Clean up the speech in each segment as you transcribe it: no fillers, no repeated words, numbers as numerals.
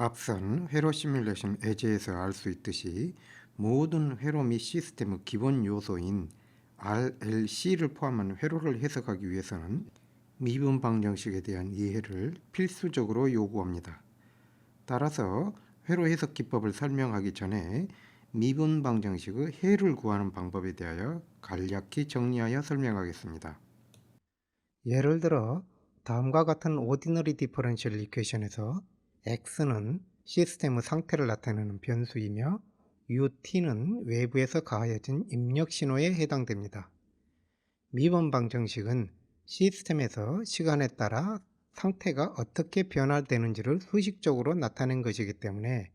앞선 회로 시뮬레이션 예제에서 알 수 있듯이 모든 회로 및 시스템의 기본 요소인 RLC를 포함한 회로를 해석하기 위해서는 미분 방정식에 대한 이해를 필수적으로 요구합니다. 따라서 회로 해석 기법을 설명하기 전에 미분 방정식의 해를 구하는 방법에 대하여 간략히 정리하여 설명하겠습니다. 예를 들어 다음과 같은 오디너리 디퍼런셜 이퀘이션에서 x는 시스템의 상태를 나타내는 변수이며 ut는 외부에서 가하여진 입력 신호에 해당됩니다. 미분 방정식은 시스템에서 시간에 따라 상태가 어떻게 변화되는지를 수식적으로 나타낸 것이기 때문에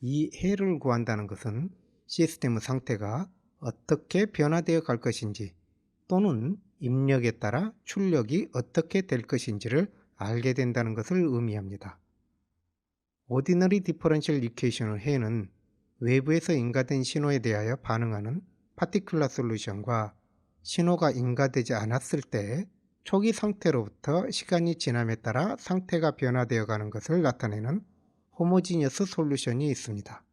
이 해를 구한다는 것은 시스템의 상태가 어떻게 변화되어 갈 것인지 또는 입력에 따라 출력이 어떻게 될 것인지를 알게 된다는 것을 의미합니다. 오디너리 디퍼런셜 이퀘이션의 해는 외부에서 인가된 신호에 대하여 반응하는 파티큘러 솔루션과 신호가 인가되지 않았을 때 초기 상태로부터 시간이 지남에 따라 상태가 변화되어 가는 것을 나타내는 호모지니어스 솔루션이 있습니다.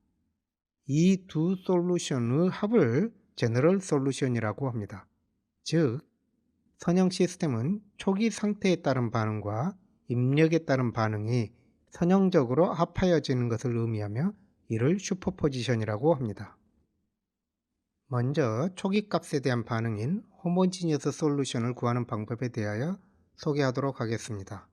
이 두 솔루션의 합을 제너럴 솔루션이라고 합니다. 즉, 선형 시스템은 초기 상태에 따른 반응과 입력에 따른 반응이 선형적으로 합하여지는 것을 의미하며 이를 슈퍼포지션이라고 합니다. 먼저 초기 값에 대한 반응인 호모지니어스 솔루션을 구하는 방법에 대하여 소개하도록 하겠습니다.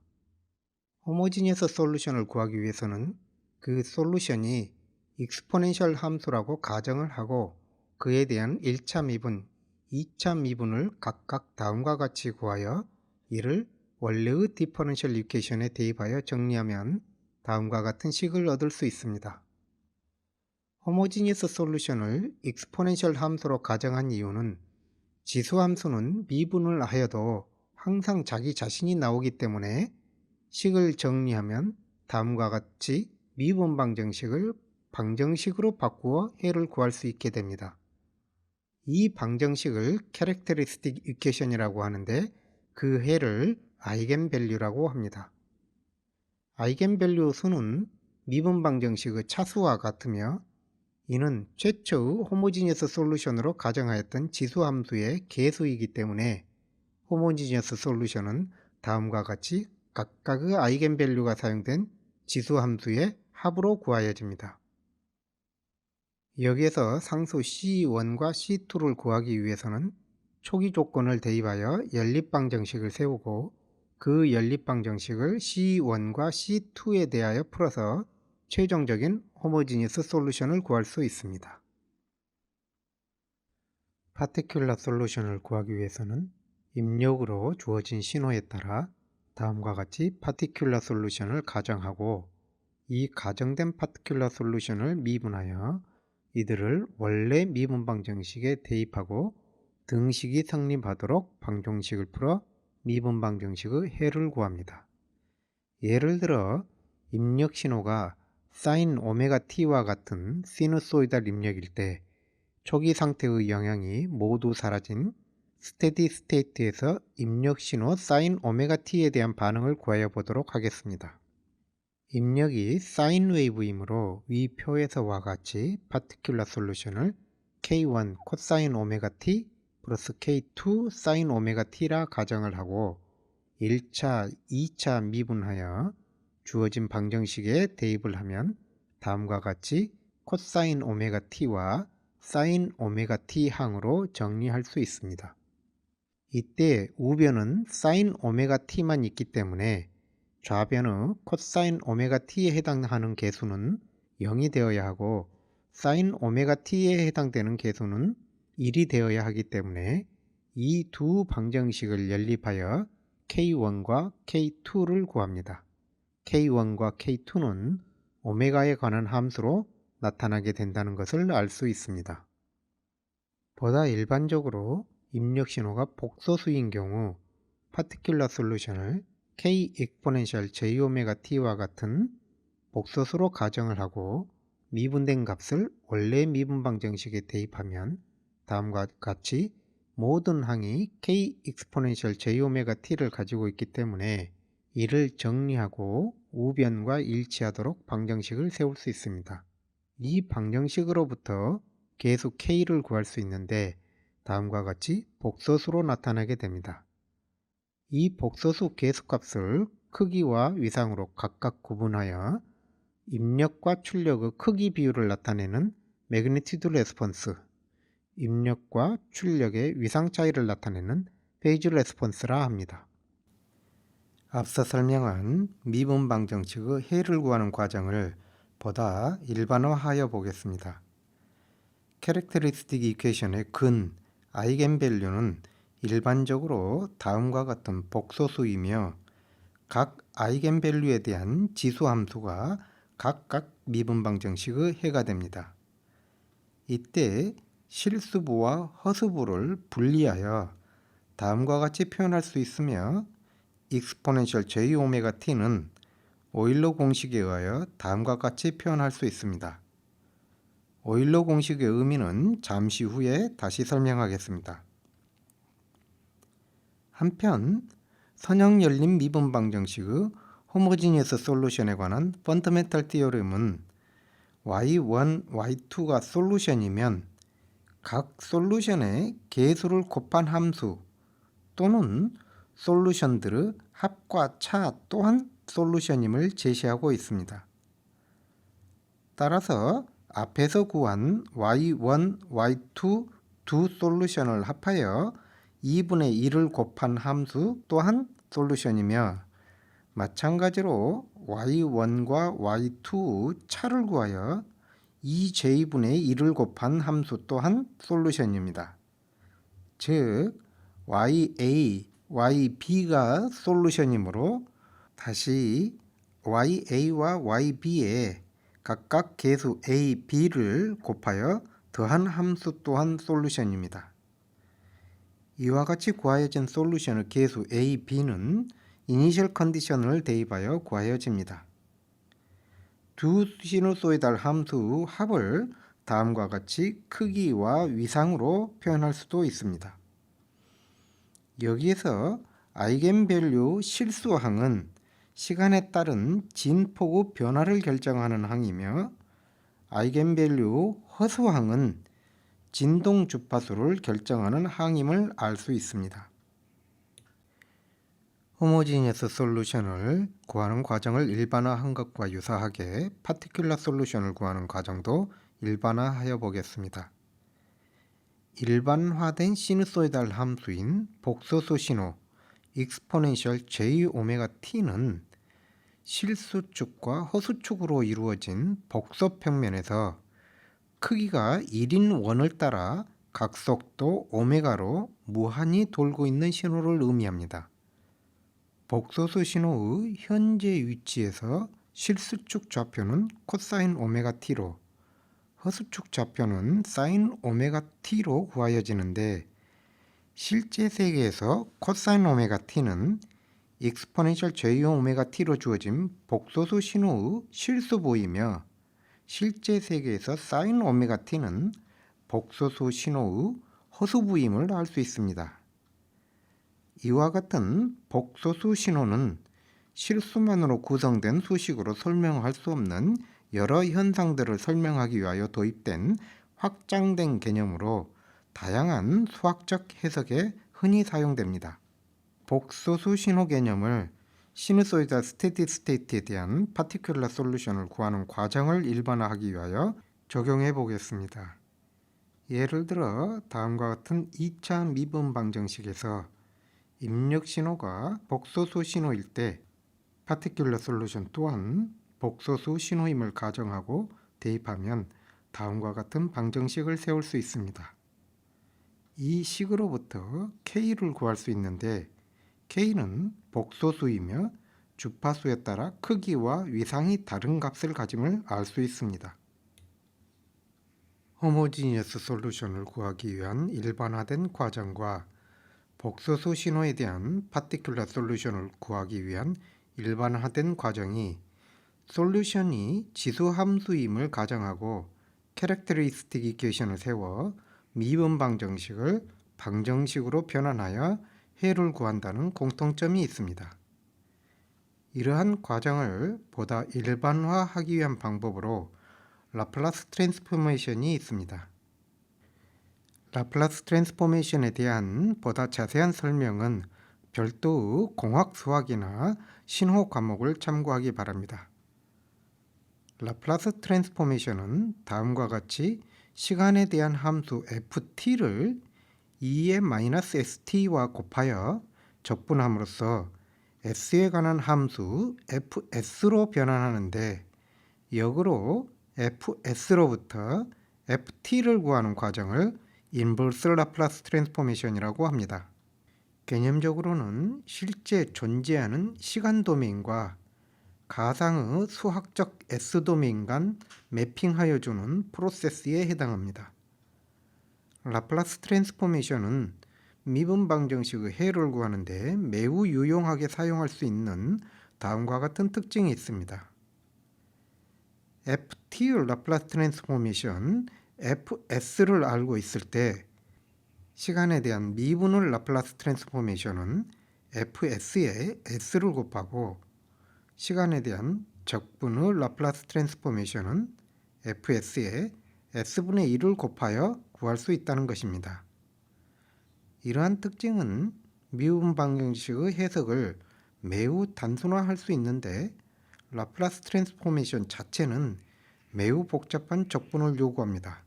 호모지니어스 솔루션을 구하기 위해서는 그 솔루션이 익스포넨셜 함수라고 가정을 하고 그에 대한 1차 미분, 2차 미분을 각각 다음과 같이 구하여 이를 원래의 디퍼런셜 이퀘이션에 대입하여 정리하면 다음과 같은 식을 얻을 수 있습니다. 호모지니어스 솔루션을 익스포넨셜 함수로 가정한 이유는 지수함수는 미분을 하여도 항상 자기 자신이 나오기 때문에 식을 정리하면 다음과 같이 미분 방정식을 방정식으로 바꾸어 해를 구할 수 있게 됩니다. 이 방정식을 캐릭터리스틱 이퀘이션이라고 하는데 그 해를 아이겐밸류라고 합니다. 아이겐밸류 수는 미분 방정식의 차수와 같으며 이는 최초의 호모지니어스 솔루션으로 가정하였던 지수함수의 개수이기 때문에 호모지니어스 솔루션은 다음과 같이 각각의 아이겐밸류가 사용된 지수함수의 합으로 구하여집니다. 여기에서 상수 C1과 C2를 구하기 위해서는 초기 조건을 대입하여 연립방정식을 세우고 그 연립방정식을 C1과 C2에 대하여 풀어서 최종적인 호모지니어스 솔루션을 구할 수 있습니다. 파티큘러 솔루션을 구하기 위해서는 입력으로 주어진 신호에 따라 다음과 같이 파티큘러 솔루션을 가정하고 이 가정된 파티큘러 솔루션을 미분하여 이들을 원래 미분 방정식에 대입하고 등식이 성립하도록 방정식을 풀어 미분 방정식의 해를 구합니다. 예를 들어 입력 신호가 sin 오메가 t와 같은 시누소이달 입력일 때 초기 상태의 영향이 모두 사라진 스테디 스테이트에서 입력 신호 sin 오메가 t에 대한 반응을 구하여 보도록 하겠습니다. 입력이 사인 웨이브이므로 위 표에서와 같이 파티큘러 솔루션을 K1 코사인 오메가 t 플러스 K2 사인 오메가 t라 가정을 하고 1차, 2차 미분하여 주어진 방정식에 대입을 하면 다음과 같이 코사인 오메가 t와 사인 오메가 t 항으로 정리할 수 있습니다. 이때 우변은 사인 오메가 t만 있기 때문에 좌변의 코사인 오메가 t에 해당하는 개수는 0이 되어야 하고 사인 오메가 t에 해당되는 개수는 1이 되어야 하기 때문에 이 두 방정식을 연립하여 K1과 K2를 구합니다. K1과 K2는 오메가에 관한 함수로 나타나게 된다는 것을 알 수 있습니다. 보다 일반적으로 입력 신호가 복소수인 경우 파티큘러 솔루션을 K 익스포넨셜 J 오메가 t와 같은 복소수로 가정을 하고 미분된 값을 원래 미분 방정식에 대입하면 다음과 같이 모든 항이 K 익스포넨셜 J 오메가 t를 가지고 있기 때문에 이를 정리하고 우변과 일치하도록 방정식을 세울 수 있습니다. 이 방정식으로부터 계수 K를 구할 수 있는데 다음과 같이 복소수로 나타나게 됩니다. 이 복소수 계수값을 크기와 위상으로 각각 구분하여 입력과 출력의 크기 비율을 나타내는 매그니튜드 레스폰스, 입력과 출력의 위상 차이를 나타내는 페이지 레스폰스라 합니다. 앞서 설명한 미분 방정식의 해를 구하는 과정을 보다 일반화하여 보겠습니다. 캐릭터리스틱 이퀘이션의 근, 아이겐밸류는 일반적으로 다음과 같은 복소수이며 각 아이겐밸류에 대한 지수함수가 각각 미분 방정식의 해가 됩니다. 이때 실수부와 허수부를 분리하여 다음과 같이 표현할 수 있으며 익스포넨셜 Jωt는 오일러 공식에 의하여 다음과 같이 표현할 수 있습니다. 오일러 공식의 의미는 잠시 후에 다시 설명하겠습니다. 한편 선형 열린 미분 방정식의 호모지니어스 솔루션에 관한 펀더멘탈 티어렘은 y1, y2가 솔루션이면 각 솔루션의 계수를 곱한 함수 또는 솔루션들의 합과 차 또한 솔루션임을 제시하고 있습니다. 따라서 앞에서 구한 y1, y2 두 솔루션을 합하여 2분의 1을 곱한 함수 또한 솔루션이며 마찬가지로 y1과 y2 차를 구하여 2j분의 1을 곱한 함수 또한 솔루션입니다. 즉 ya, yb가 솔루션이므로 다시 ya와 yb에 각각 계수 a, b를 곱하여 더한 함수 또한 솔루션입니다. 이와 같이 구하여진 솔루션의 계수 a, b는 이니셜 컨디션을 대입하여 구하여집니다. 두 시누소이달 함수 합을 다음과 같이 크기와 위상으로 표현할 수도 있습니다. 여기에서 아이겐밸류 실수항은 시간에 따른 진폭의 변화를 결정하는 항이며 아이겐밸류 허수항은 진동 주파수를 결정하는 항임을 알 수 있습니다. 호모지니어스 솔루션을 구하는 과정을 일반화한 것과 유사하게 파티큘러 솔루션을 구하는 과정도 일반화하여 보겠습니다. 일반화된 시누소이달 함수인 복소수 신호 익스포넨셜 Jωt는 실수축과 허수축으로 이루어진 복소 평면에서 크기가 1인 원을 따라 각속도 오메가로 무한히 돌고 있는 신호를 의미합니다. 복소수 신호의 현재 위치에서 실수축 좌표는 코사인 오메가 t로 허수축 좌표는 사인 오메가 t로 구하여지는데 실제 세계에서 코사인 오메가 t는 익스포넨셜 J오메가 t로 주어진 복소수 신호의 실수부이며 실제 세계에서 사인 오메가 t는 복소수 신호의 허수부임을 알 수 있습니다. 이와 같은 복소수 신호는 실수만으로 구성된 수식으로 설명할 수 없는 여러 현상들을 설명하기 위하여 도입된 확장된 개념으로 다양한 수학적 해석에 흔히 사용됩니다. 복소수 신호 개념을 시누소이달 스테디 스테이트에 대한 파티큘러 솔루션을 구하는 과정을 일반화하기 위하여 적용해 보겠습니다. 예를 들어 다음과 같은 2차 미분 방정식에서 입력 신호가 복소수 신호일 때 파티큘러 솔루션 또한 복소수 신호임을 가정하고 대입하면 다음과 같은 방정식을 세울 수 있습니다. 이 식으로부터 K를 구할 수 있는데 K는 복소수이며 주파수에 따라 크기와 위상이 다른 값을 가짐을 알 수 있습니다. 호모지니어스 솔루션을 구하기 위한 일반화된 과정과 복소수 신호에 대한 파티큘러 솔루션을 구하기 위한 일반화된 과정이 솔루션이 지수함수임을 가정하고 캐릭터리스틱 이퀘이션을 세워 미분 방정식을 방정식으로 변환하여 해를 구한다는 공통점이 있습니다. 이러한 과정을 보다 일반화하기 위한 방법으로 라플라스 트랜스포메이션이 있습니다. 라플라스 트랜스포메이션에 대한 보다 자세한 설명은 별도의 공학 수학이나 신호 과목을 참고하기 바랍니다. 라플라스 트랜스포메이션은 다음과 같이 시간에 대한 함수 ft를 2의 마이너스 st와 곱하여 적분함으로써 s에 관한 함수 fs로 변환하는데, 역으로 fs로부터 ft를 구하는 과정을 인버스 라플라스 트랜스포메이션이라고 합니다. 개념적으로는 실제 존재하는 시간 도메인과 가상의 수학적 S 도메인 간 매핑하여 주는 프로세스에 해당합니다. 라플라스 트랜스포메이션은 미분 방정식의 해를 구하는데 매우 유용하게 사용할 수 있는 다음과 같은 특징이 있습니다. ft의 라플라스 트랜스포메이션 fs를 알고 있을 때 시간에 대한 미분의 라플라스 트랜스포메이션은 fs에 s를 곱하고, 시간에 대한 적분의 라플라스 트랜스포메이션은 fs에 s분의 1을 곱하여 구할 수 있다는 것입니다. 이러한 특징은 미분 방정식의 해석을 매우 단순화할 수 있는데, 라플라스 트랜스포메이션 자체는 매우 복잡한 적분을 요구합니다.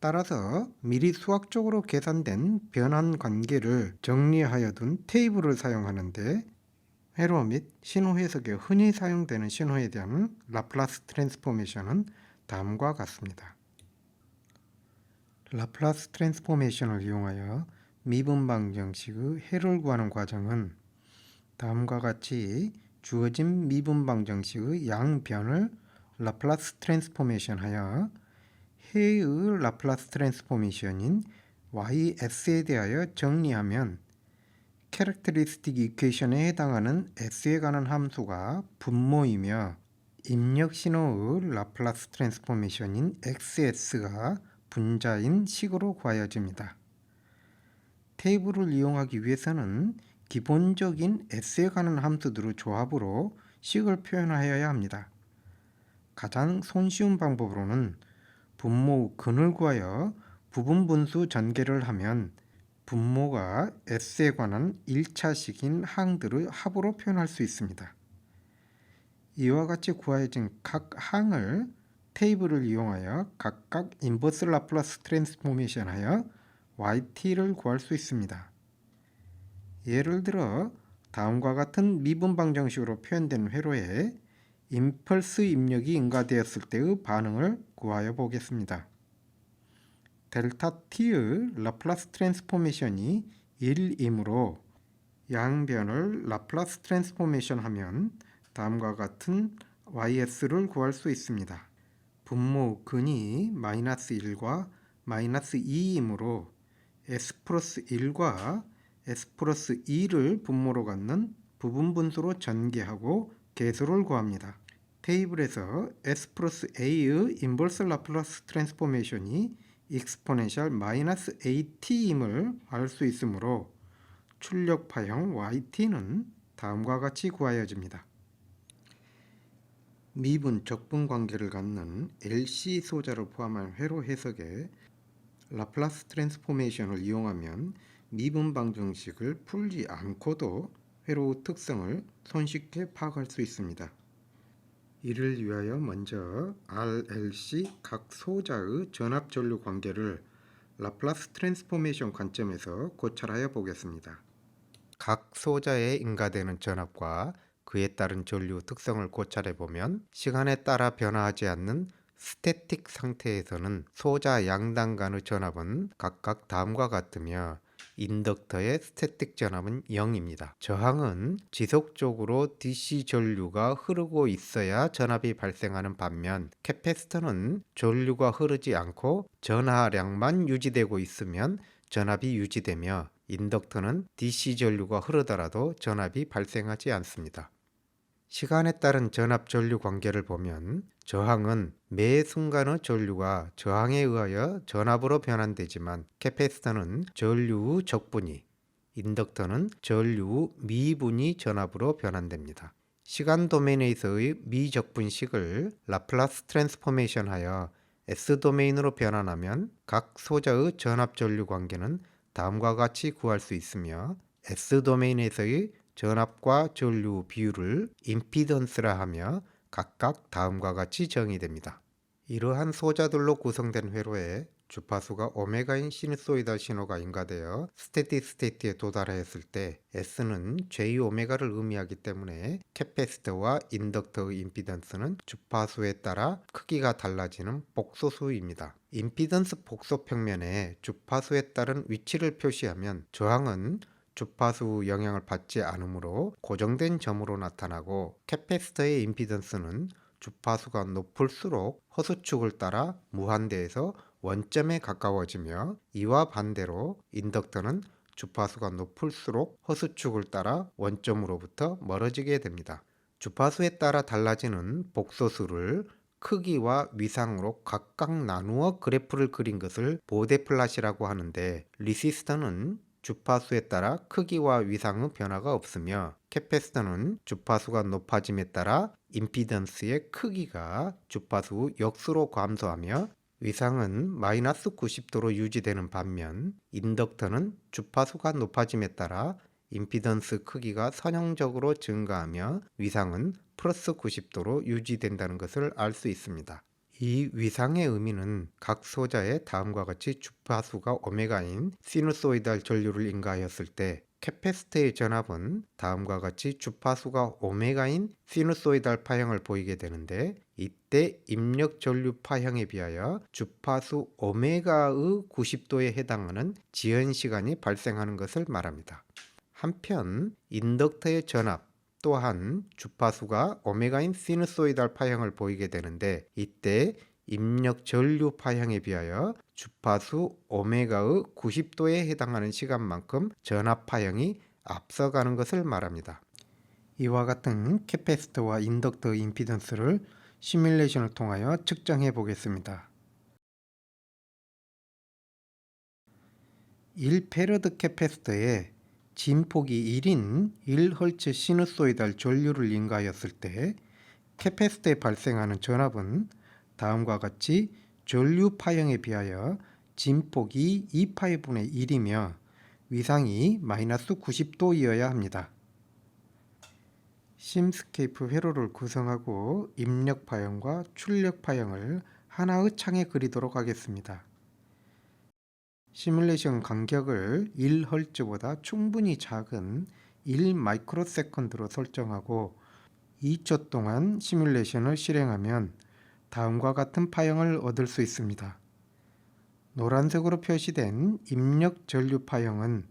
따라서 미리 수학적으로 계산된 변환 관계를 정리하여 둔 테이블을 사용하는데, 회로 및 신호 해석에 흔히 사용되는 신호에 대한 라플라스 트랜스포메이션은 다음과 같습니다. 라플라스 트랜스포메이션을 이용하여 미분 방정식의 해를 구하는 과정은 다음과 같이 주어진 미분 방정식의 양변을 라플라스 트랜스포메이션 하여 해의 라플라스 트랜스포메이션인 ys에 대하여 정리하면 캐릭터리스틱 이퀘이션에 해당하는 s에 관한 함수가 분모이며 입력 신호의 라플라스 트랜스포메이션인 xs가 분자인 식으로 구하여집니다. 테이블을 이용하기 위해서는 기본적인 s에 관한 함수들의 조합으로 식을 표현하여야 합니다. 가장 손쉬운 방법으로는 분모의 근을 구하여 부분 분수 전개를 하면 분모가 s에 관한 1차식인 항들의 합으로 표현할 수 있습니다. 이와 같이 구하여진 각 항을 테이블을 이용하여 각각 인버스 라플라스 트랜스포메이션 하여 yt를 구할 수 있습니다. 예를 들어 다음과 같은 미분 방정식으로 표현된 회로에 임펄스 입력이 인가되었을 때의 반응을 구하여 보겠습니다. 델타 t의 라플라스 트랜스포메이션이 1이므로 양변을 라플라스 트랜스포메이션 하면 다음과 같은 ys를 구할 수 있습니다. 분모 근이 마이너스 1과 마이너스 2이므로 s 플러스 1과 s 플러스 2를 분모로 갖는 부분 분수로 전개하고 개수를 구합니다. 테이블에서 s 플러스 a의 인버스 라플라스 트랜스포메이션이 익스포넨셜 마이너스 at임을 알 수 있으므로 출력파형 yt는 다음과 같이 구하여집니다. 미분 적분 관계를 갖는 LC 소자를 포함한 회로 해석에 라플라스 트랜스포메이션을 이용하면 미분 방정식을 풀지 않고도 회로의 특성을 손쉽게 파악할 수 있습니다. 이를 위하여 먼저 RLC 각 소자의 전압 전류 관계를 라플라스 트랜스포메이션 관점에서 고찰하여 보겠습니다. 각 소자에 인가되는 전압과 그에 따른 전류 특성을 고찰해 보면 시간에 따라 변화하지 않는 스태틱 상태에서는 소자 양당 간의 전압은 각각 다음과 같으며 인덕터의 스태틱 전압은 0입니다. 저항은 지속적으로 DC 전류가 흐르고 있어야 전압이 발생하는 반면 캐패시터는 전류가 흐르지 않고 전하량만 유지되고 있으면 전압이 유지되며 인덕터는 DC 전류가 흐르더라도 전압이 발생하지 않습니다. 시간에 따른 전압 전류 관계를 보면 저항은 매 순간의 전류가 저항에 의하여 전압으로 변환되지만 캐패시터는 전류의 적분이 인덕터는 전류 미분위 전압으로 변환됩니다. 시간 도메인에서의 미적분식을 라플라스 트랜스포메이션하여 S도메인으로 변환하면 각 소자의 전압-전류 관계는 다음과 같이 구할 수 있으며 S도메인에서의 전압과 전류 비율을 임피던스라 하며 각각 다음과 같이 정의됩니다. 이러한 소자들로 구성된 회로에 주파수가 오메가인 시누소이달 신호가 인가되어 스테디 스테이트에 도달하였을 때 S는 J오메가를 의미하기 때문에 캐패시터와 인덕터의 임피던스는 주파수에 따라 크기가 달라지는 복소수입니다. 임피던스 복소 평면에 주파수에 따른 위치를 표시하면 저항은 주파수 영향을 받지 않으므로 고정된 점으로 나타나고 캐패시터의 임피던스는 주파수가 높을수록 허수축을 따라 무한대에서 원점에 가까워지며 이와 반대로 인덕터는 주파수가 높을수록 허수축을 따라 원점으로부터 멀어지게 됩니다. 주파수에 따라 달라지는 복소수를 크기와 위상으로 각각 나누어 그래프를 그린 것을 보데 플롯이라고 하는데 리시스터는 주파수에 따라 크기와 위상의 변화가 없으며 캐패시터는 주파수가 높아짐에 따라 임피던스의 크기가 주파수 역수로 감소하며 위상은 마이너스 90도로 유지되는 반면 인덕터는 주파수가 높아짐에 따라 임피던스 크기가 선형적으로 증가하며 위상은 플러스 90도로 유지된다는 것을 알 수 있습니다. 이 위상의 의미는 각 소자의 다음과 같이 주파수가 오메가인 시누소이달 전류를 인가하였을 때 캐패시터의 전압은 다음과 같이 주파수가 오메가인 시누소이달 파형을 보이게 되는데 이때 입력 전류 파형에 비하여 주파수 오메가의 90도에 해당하는 지연 시간이 발생하는 것을 말합니다. 한편 인덕터의 전압 또한 주파수가 오메가인 시누소이달 파형을 보이게 되는데 이때 입력 전류 파형에 비하여 주파수 오메가의 90도에 해당하는 시간만큼 전압 파형이 앞서가는 것을 말합니다. 이와 같은 캐패시터와 인덕터의 임피던스를 시뮬레이션을 통하여 측정해 보겠습니다. 1페러드 캐패시터에 진폭이 1인 1Hz 시누소이달 전류를 인가하였을 때 캐패시터에 발생하는 전압은 다음과 같이 전류 파형에 비하여 진폭이 2파이분의 1이며 위상이 마이너스 90도이어야 합니다. 심스케이프 회로를 구성하고 입력 파형과 출력 파형을 하나의 창에 그리도록 하겠습니다. 시뮬레이션 간격을 1Hz보다 충분히 작은 1마이크로세컨드로 설정하고 2초 동안 시뮬레이션을 실행하면 다음과 같은 파형을 얻을 수 있습니다. 노란색으로 표시된 입력 전류 파형은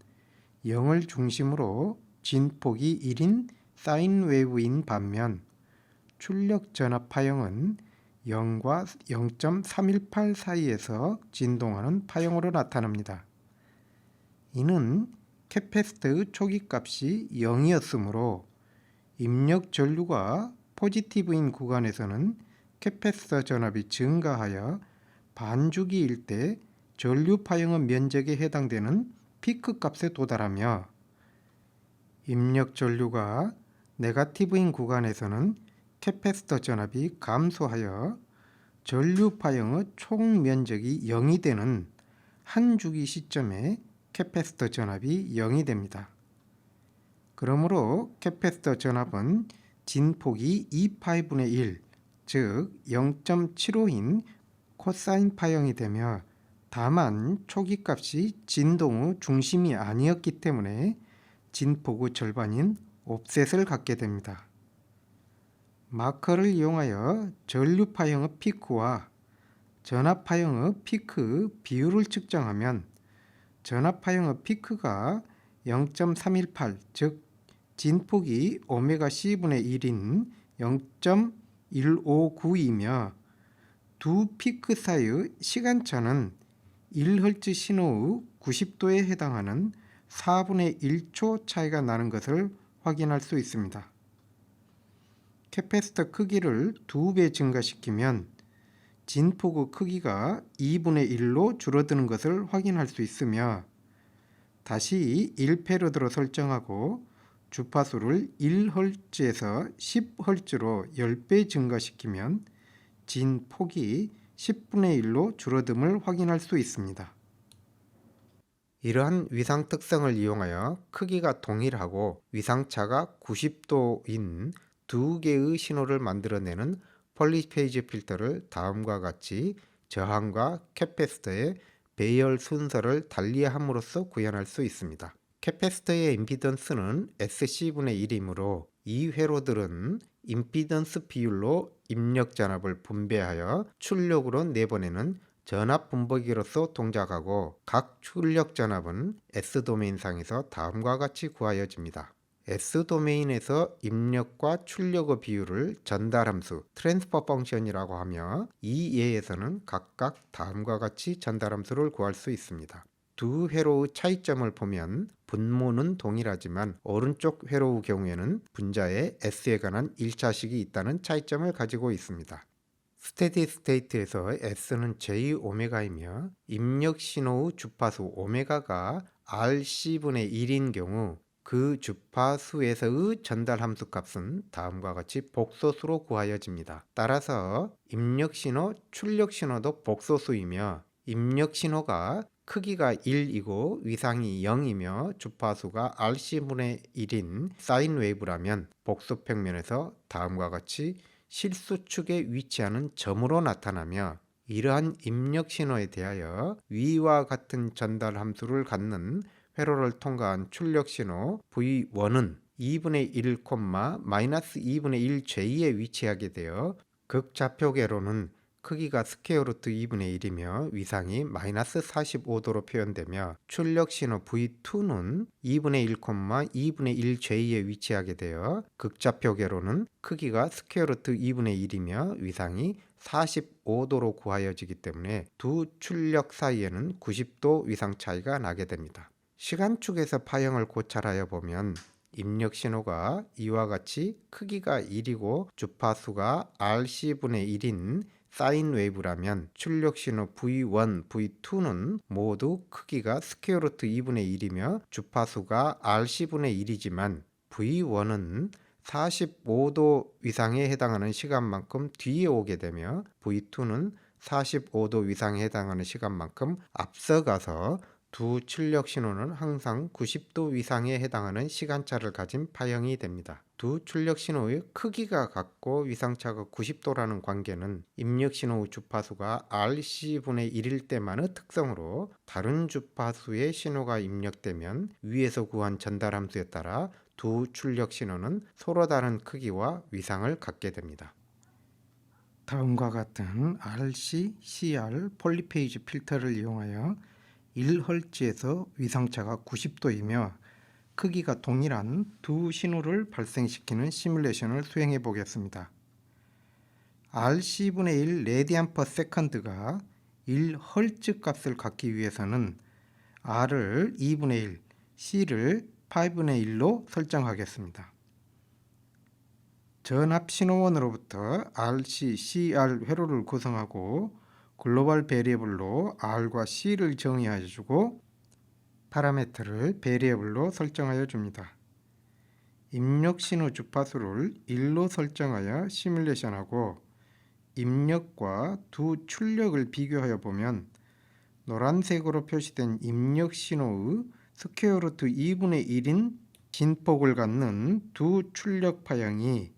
0을 중심으로 진폭이 1인 사인 웨이브인 반면 출력 전압 파형은 0과 0.318 사이에서 진동하는 파형으로 나타납니다. 이는 캐패시터의 초기값이 0이었으므로 입력 전류가 포지티브인 구간에서는 캐패시터 전압이 증가하여 반주기일 때 전류 파형의 면적에 해당되는 피크 값에 도달하며 입력 전류가 네거티브인 구간에서는 캐패시터 전압이 감소하여 전류 파형의 총 면적이 0이 되는 한 주기 시점에 캐패시터 전압이 0이 됩니다. 그러므로 캐패시터 전압은 진폭이 2파이분의 1, 즉 0.75인 코사인 파형이 되며 다만 초기값이 진동의 중심이 아니었기 때문에 진폭의 절반인 옵셋을 갖게 됩니다. 마커를 이용하여 전류 파형의 피크와 전압 파형의 피크 비율을 측정하면 전압 파형의 피크가 0.318, 즉 진폭이 오메가 C분의 1인 0.159이며 두 피크 사이의 시간차는 1Hz 신호의 90도에 해당하는 4분의 1초 차이가 나는 것을 확인할 수 있습니다. 캐패시터 크기를 2배 증가시키면 진폭의 크기가 2분의 1로 줄어드는 것을 확인할 수 있으며 다시 1페르드로 설정하고 주파수를 1Hz에서 10Hz로 10배 증가시키면 진 폭이 10분의 1로 줄어듦을 확인할 수 있습니다. 이러한 위상 특성을 이용하여 크기가 동일하고 위상차가 90도인 두 개의 신호를 만들어내는 폴리페이즈 필터를 다음과 같이 저항과 캐패시터의 배열 순서를 달리함으로써 구현할 수 있습니다. 캐패시터의 임피던스는 SC분의 1이므로 이 회로들은 임피던스 비율로 입력 전압을 분배하여 출력으로 내보내는 전압 분배기로서 동작하고 각 출력 전압은 S도메인상에서 다음과 같이 구하여집니다. S도메인에서 입력과 출력의 비율을 전달함수 트랜스퍼 펑션이라고 하며 이 예에서는 각각 다음과 같이 전달함수를 구할 수 있습니다. 두 회로의 차이점을 보면 분모는 동일하지만 오른쪽 회로의 경우에는 분자에 S에 관한 1차식이 있다는 차이점을 가지고 있습니다. 스테디 스테이트에서 S는 J오메가이며 입력 신호의 주파수 오메가가 RC분의 1인 경우 그 주파수에서의 전달 함수 값은 다음과 같이 복소수로 구하여집니다. 따라서 입력 신호, 출력 신호도 복소수이며 입력 신호가 크기가 1이고 위상이 0이며 주파수가 RC분의 1인 사인 웨이브라면 복수 평면에서 다음과 같이 실수축에 위치하는 점으로 나타나며 이러한 입력 신호에 대하여 위와 같은 전달 함수를 갖는 회로를 통과한 출력 신호 V1은 2분의 1, 마이너스 2분의 1J에 위치하게 되어 극좌표계로는 크기가 스퀘어 루트 2분의 1이며 위상이 마이너스 45도로 표현되며 출력 신호 V2는 2분의 1, 2분의 1J에 위치하게 되어 극좌표계로는 크기가 스퀘어 루트 2분의 1이며 위상이 45도로 구하여지기 때문에 두 출력 사이에는 90도 위상 차이가 나게 됩니다. 시간축에서 파형을 고찰하여 보면 입력 신호가 이와 같이 크기가 1이고 주파수가 RC분의 1인 사인 웨이브라면 출력 신호 V1, V2는 모두 크기가 스퀘어 루트 2분의 1이며 주파수가 RC분의 1이지만 V1은 45도 위상에 해당하는 시간만큼 뒤에 오게 되며 V2는 45도 위상에 해당하는 시간만큼 앞서가서 두 출력 신호는 항상 90도 위상에 해당하는 시간차를 가진 파형이 됩니다. 두 출력 신호의 크기가 같고 위상차가 90도라는 관계는 입력 신호의 주파수가 RC분의 1일 때만의 특성으로 다른 주파수의 신호가 입력되면 위에서 구한 전달함수에 따라 두 출력 신호는 서로 다른 크기와 위상을 갖게 됩니다. 다음과 같은 RC, CR 폴리페이즈 필터를 이용하여 1Hz에서 위상차가 90도이며 크기가 동일한 두 신호를 발생시키는 시뮬레이션을 수행해 보겠습니다. RC분의 1 레디안 퍼 세컨드가 1Hz 값을 갖기 위해서는 R을 2분의 1, C를 8분의 1로 설정하겠습니다. 전압 신호원으로부터 RC, CR 회로를 구성하고 글로벌 베리어블로 R과 C를 정의하여 주고 파라미터를 베리어블로 설정하여 줍니다. 입력 신호 주파수를 1로 설정하여 시뮬레이션하고 입력과 두 출력을 비교하여 보면 노란색으로 표시된 입력 신호의 스퀘어 루트 2분의 1인 진폭을 갖는 두 출력 파형이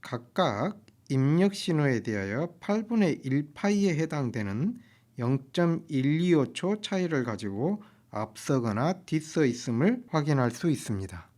각각 입력 신호에 대하여 8분의 1파이에 해당되는 0.125초 차이를 가지고 앞서거나 뒤서 있음을 확인할 수 있습니다.